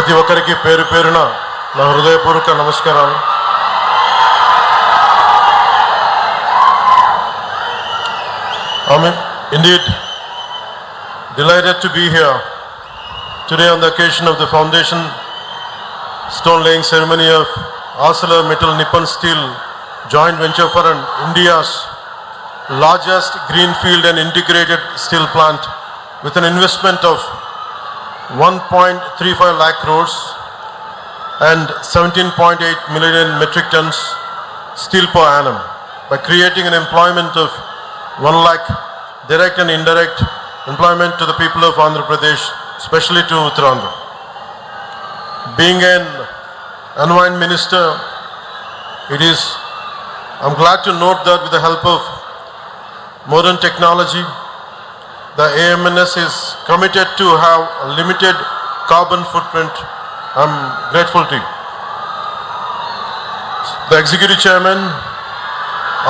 ప్రతి ఒక్కరికి పేరు పేరున నా హృదయపూర్వక నమస్కారాలు. I'm indeed delighted to be here today on the occasion of the foundation stone laying ceremony of ArcelorMittal Nippon Steel joint venture for India's largest greenfield and integrated steel plant with an investment of 1.35 lakh crores and 17.8 million metric tons steel per annum by creating an employment of 1 lakh direct and indirect employment to the people of Andhra Pradesh, especially to Uttarakhand. Being an environment minister, I'm glad to note that with the help of modern technology, the AMNS is committed to have a limited carbon footprint. I'm grateful to you. The Executive Chairman,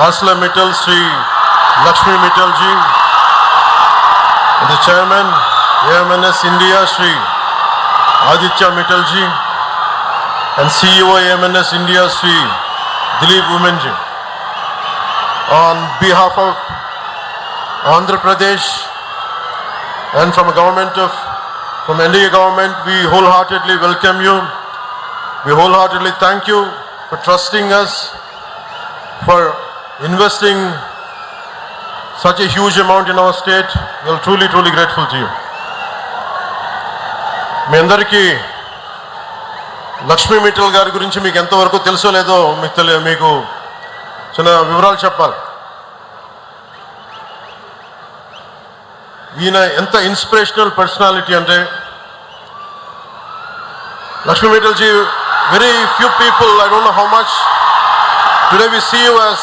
ArcelorMittal, Sri Lakshmi Mittal ji, and the Chairman, AMNS India, Sri Aditya Mittal ji, and CEO AMNS India, Sri Dilip Women ji. On behalf of Andhra Pradesh and from NDA government, we wholeheartedly welcome you. We wholeheartedly thank you for trusting us, for investing such a huge amount in our state. We are truly, truly grateful to you. మీ అందరికీ లక్ష్మీ మిట్టల్ గారి గురించి మీకు ఎంతవరకు తెలుసో లేదో మీకు చిన్న వివరాలు చెప్పాలి. ఈయన ఎంత ఇన్స్పిరేషనల్ పర్సనాలిటీ అంటే, Lakshmi Mittal ji, very few people, I don't know how much, today we see you as,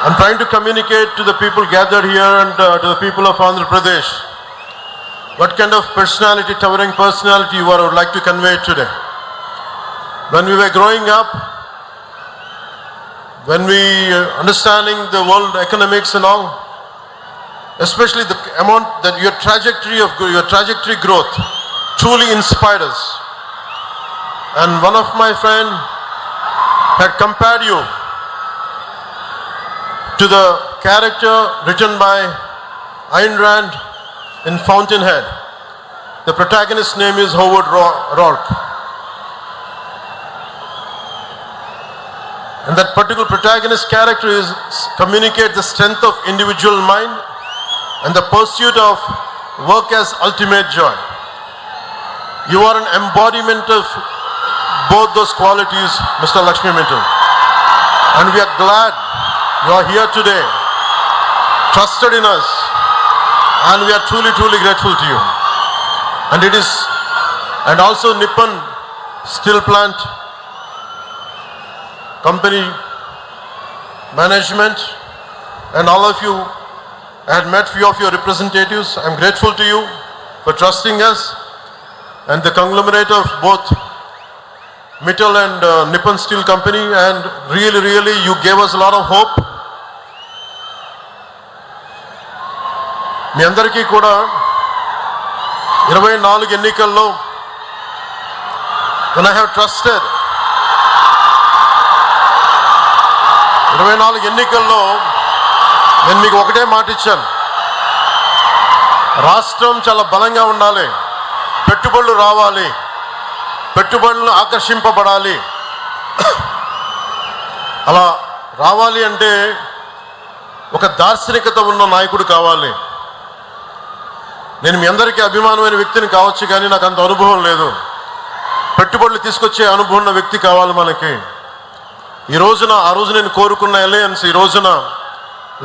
I'm trying to communicate to the people gathered here and to the people of Andhra Pradesh what kind of personality, towering personality you are, I would like to convey today. When we were growing up, when we understanding the world economics and all, especially the amount that your trajectory growth truly inspired us. And one of my friend had compared you to the character written by Ayn Rand in Fountainhead. The protagonist's name is Howard Rourke. And that particular protagonist character communicates the strength of individual mind and the pursuit of work as ultimate joy. You are an embodiment of both those qualities, Mr. Lakshmi Mittal. And we are glad you are here today, trusted in us, and we are truly, truly grateful to you. And also Nippon Steel Plant Company management and all of you. I had met few of your representatives. I'm grateful to you for trusting us, and the conglomerate of both Mittal and Nippon Steel Company, and really you gave us a lot of hope. మీ అందరికీ కూడా 24 ఎన్నికల్లో when I have trusted 24 ఎన్నికల్లో నేను మీకు ఒకటే మాట ఇచ్చాను, రాష్ట్రం చాలా బలంగా ఉండాలి, పెట్టుబడులు రావాలి, పెట్టుబడులు ఆకర్షింపబడాలి. అలా రావాలి అంటే ఒక దార్శనికత ఉన్న నాయకుడు కావాలి. నేను మీ అందరికీ అభిమానమైన వ్యక్తిని కావచ్చు, కానీ నాకు అంత అనుభవం లేదు. పెట్టుబడులు తీసుకొచ్చే అనుభవం ఉన్న వ్యక్తి కావాలి మనకి. ఆ రోజు నేను కోరుకున్న అలయన్స్ ఈ రోజున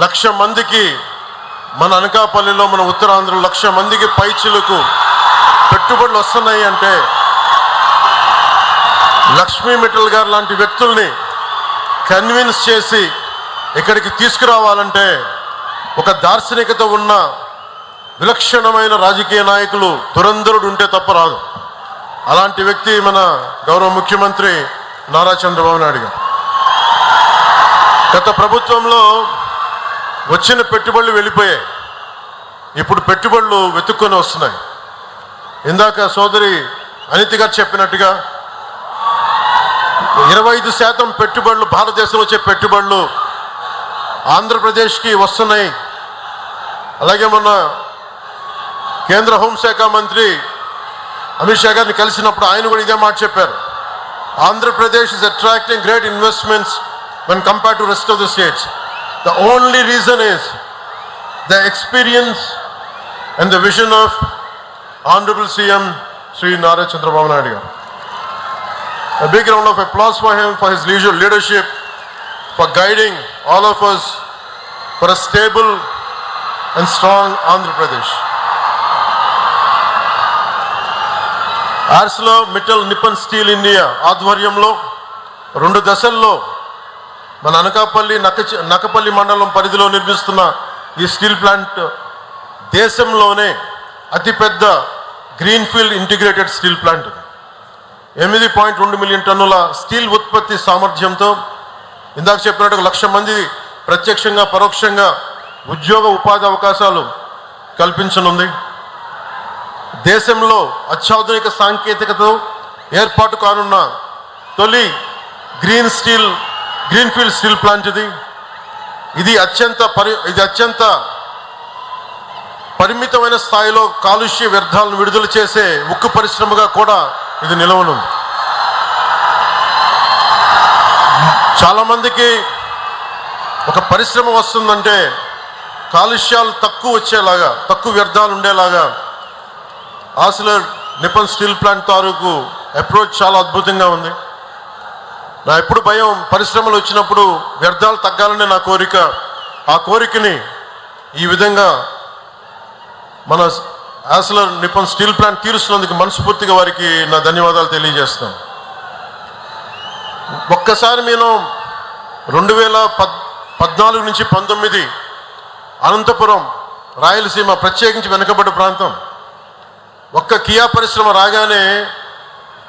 1,00,000 మందికి, మన అనకాపల్లిలో, మన ఉత్తరాంధ్రలో 1,00,000 మందికి పైచిలకు పెట్టుబడులు వస్తున్నాయి అంటే, లక్ష్మీ మిట్టల్ గారు లాంటి వ్యక్తుల్ని కన్విన్స్ చేసి ఇక్కడికి తీసుకురావాలంటే ఒక దార్శనికత ఉన్న విలక్షణమైన రాజకీయ నాయకులు, దురంధరుడు ఉంటే తప్ప రాదు. అలాంటి వ్యక్తి మన గౌరవ ముఖ్యమంత్రి నారా చంద్రబాబు నాయుడు గారు. గత ప్రభుత్వంలో వచ్చిన పెట్టుబడులు వెళ్ళిపోయాయి, ఇప్పుడు పెట్టుబడులు వెతుక్కొని వస్తున్నాయి. ఇందాక సోదరి అనిత గారు చెప్పినట్టుగా 25% పెట్టుబడులు, భారతదేశంలో వచ్చే పెట్టుబడులు ఆంధ్రప్రదేశ్కి వస్తున్నాయి. అలాగే మొన్న కేంద్ర హోంశాఖ మంత్రి అమిత్ షా గారిని కలిసినప్పుడు ఆయన కూడా ఇదే మాట చెప్పారు. Andhra Pradesh is attracting great investments when compared to rest of the states. The only reason is the experience and the vision of Honorable CM Sri Nara Chandrababu Naidu garu. A big round of applause for him, for his leadership, for guiding all of us for a stable and strong Andhra Pradesh. ArcelorMittal Nippon Steel India ఆధ్వర్యంలో 2 దశల్లో మన నకపల్లి మండలం పరిధిలో నిర్మిస్తున్న ఈ steel plant దేశంలోనే అతిపెద్ద greenfield integrated steel plant. 8.2 million టన్నుల స్టీల్ ఉత్పత్తి సామర్థ్యంతో ఇందాక చెప్పినట్టు 1,00,000 మంది ప్రత్యక్షంగా పరోక్షంగా ఉద్యోగ ఉపాధి అవకాశాలు కల్పించనుంది. దేశంలో అత్యాధునిక సాంకేతికతతో ఏర్పాటు కానున్న తొలి గ్రీన్ఫీల్డ్ స్టీల్ ప్లాంట్ ఇది అత్యంత పరిమితమైన స్థాయిలో కాలుష్య వ్యర్థాలను విడుదల చేసే ఉక్కు పరిశ్రమగా కూడా ఇది నిలవనుంది. చాలా మందికి ఒక పరిశ్రమ వస్తుందంటే కాలుష్యాలు తక్కువ వచ్చేలాగా, తక్కువ వ్యర్థాలు ఉండేలాగా ఆర్సిలర్ నిప్పన్ స్టీల్ ప్లాంట్ తాలూకు అప్రోచ్ చాలా అద్భుతంగా ఉంది. నా ఎప్పుడు భయం, పరిశ్రమలు వచ్చినప్పుడు వ్యర్థాలు తగ్గాలనే నా కోరిక. ఆ కోరికని ఈ విధంగా మన ఆర్సిలర్ నిప్పన్ స్టీల్ ప్లాంట్ తీరుస్తున్నందుకు మనస్ఫూర్తిగా వారికి నా ధన్యవాదాలు తెలియజేస్తాను. ఒక్కసారి నేను 2014 నుంచి 19 అనంతపురం, రాయలసీమ, ప్రత్యేకించి వెనుకబడ్డ ప్రాంతం, ఒక్క కియా పరిశ్రమ రాగానే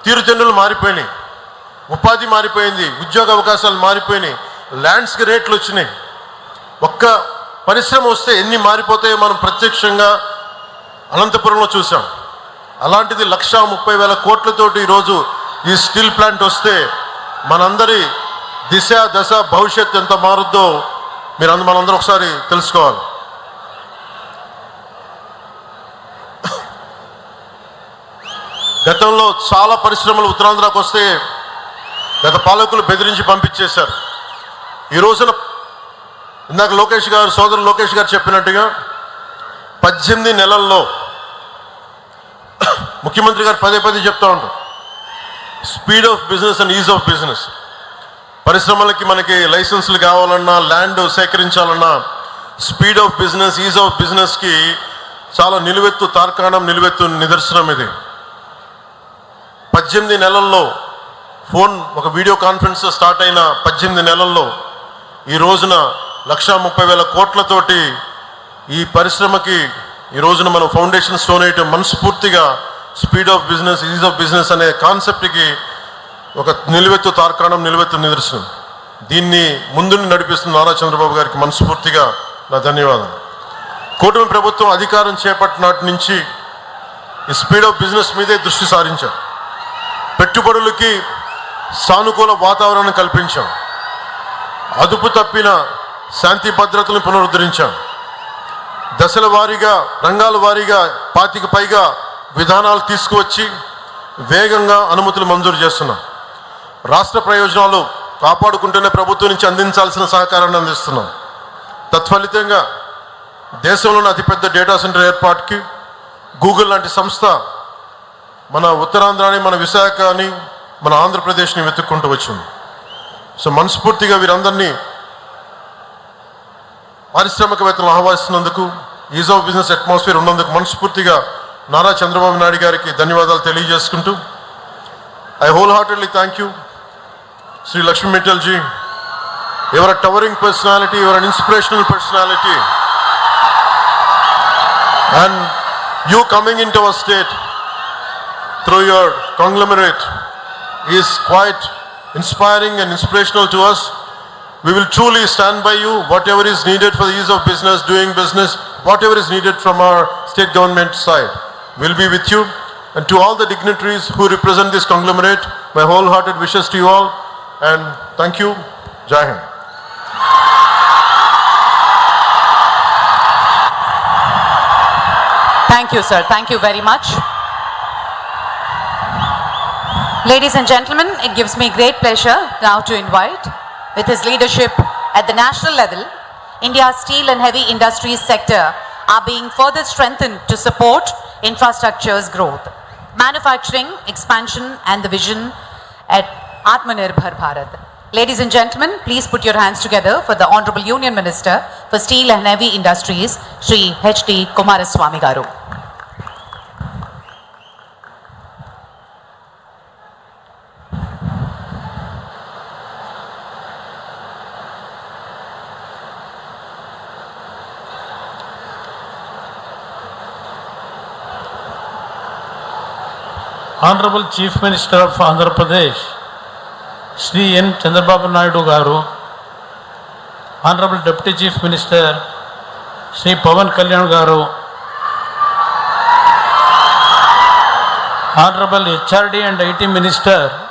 తీరుతెన్నులు మారిపోయినాయి, ఉపాధి మారిపోయింది, ఉద్యోగ అవకాశాలు మారిపోయినాయి, ల్యాండ్స్కి రేట్లు వచ్చినాయి. ఒక్క పరిశ్రమ వస్తే ఎన్ని మారిపోతాయో మనం ప్రత్యక్షంగా అనంతపురంలో చూసాం. అలాంటిది 1,30,000 కోట్లతోటి ఈరోజు ఈ స్టీల్ ప్లాంట్ వస్తే మనందరి దిశ దశ భవిష్యత్తు ఎంత మారుద్దో మనందరూ ఒకసారి తెలుసుకోవాలి. గతంలో చాలా పరిశ్రమలు ఉత్తరాంధ్రకు వస్తే గత పాలకులు బెదిరించి పంపించేశారు. ఈ రోజున ఇందాక సోదరుడు లోకేష్ గారు చెప్పినట్టుగా 18 నెలల్లో ముఖ్యమంత్రి గారు పదే చెప్తూ ఉంటారు, speed of business and ease of business. పరిశ్రమలకి మనకి లైసెన్సులు కావాలన్నా, ల్యాండ్ సేకరించాలన్నా speed of business, ease of బిజినెస్కి చాలా నిలువెత్తు నిదర్శనం ఇది. 18 నెలల్లో ఒక వీడియో కాన్ఫరెన్స్ స్టార్ట్ అయిన 18 నెలల్లో ఈ రోజున 1,30,000 కోట్లతోటి ఈ పరిశ్రమకి ఈ రోజున మనం ఫౌండేషన్ స్టోన్ వేయటం మనస్ఫూర్తిగా speed of business, ease of business అనే కాన్సెప్ట్కి ఒక నిలువెత్తు నిదర్శనం. దీన్ని ముందుని నడిపిస్తున్న నారా చంద్రబాబు గారికి మనస్ఫూర్తిగా నా ధన్యవాదాలు. కూటమి ప్రభుత్వం అధికారం చేపట్టినటి నుంచి ఈ స్పీడ్ ఆఫ్ బిజినెస్ మీదే దృష్టి సారించాం. పెట్టుబడులకి సానుకూల వాతావరణం కల్పించాం. అదుపు తప్పిన శాంతి భద్రతలను పునరుద్ధరించాం. దశల వారీగా, రంగాల వారీగా 25 పైగా విధానాలు తీసుకువచ్చి వేగంగా అనుమతులు మంజూరు చేస్తున్నాం. రాష్ట్ర ప్రయోజనాలు కాపాడుకుంటూనే ప్రభుత్వం నుంచి అందించాల్సిన సహకారాన్ని అందిస్తున్నాం. తత్ఫలితంగా దేశంలోని అతిపెద్ద డేటా సెంటర్ ఏర్పాటుకి గూగుల్ లాంటి సంస్థ మన ఉత్తరాంధ్రాని, మన విశాఖని, మన ఆంధ్రప్రదేశ్ని వెతుక్కుంటూ వచ్చింది. సో మనస్ఫూర్తిగా వీరందరినీ పారిశ్రామికవేత్తలు ఆహ్వానిస్తున్నందుకు, ఈజ్ ఆఫ్ బిజినెస్ అట్మాస్ఫియర్ ఉన్నందుకు మనస్ఫూర్తిగా నారా చంద్రబాబు నాయుడు గారికి ధన్యవాదాలు తెలియజేసుకుంటూ, I whole heartedly thank you Sri Lakshmi Mittal ji. You are a towering personality, you are an inspirational personality, and you coming into our state through your conglomerate is quite inspiring and inspirational to us. We will truly stand by you. Whatever is needed for the ease of business, doing business, whatever is needed from our state government side, we'll be with you. and to all the dignitaries who represent this conglomerate, my wholehearted wishes to you all, and thank you. Jai Hind. Thank you, sir. Thank you very much. Ladies and gentlemen, it gives me great pleasure now to invite, with his leadership at the national level, India's steel and heavy industries sector are being further strengthened to support infrastructure's growth, manufacturing, expansion and the vision at Atmanirbhar Bharat. Ladies and gentlemen, please put your hands together for the Honorable Union Minister for Steel and Heavy Industries, Shri H.D. Kumaraswamy Garu. Honorable Chief Minister of Andhra Pradesh, Shri N. Chandrababu Naidu Garu, Honorable Deputy Chief Minister, Shri Pawan Kalyan Garu, Honorable HRD and IT Minister,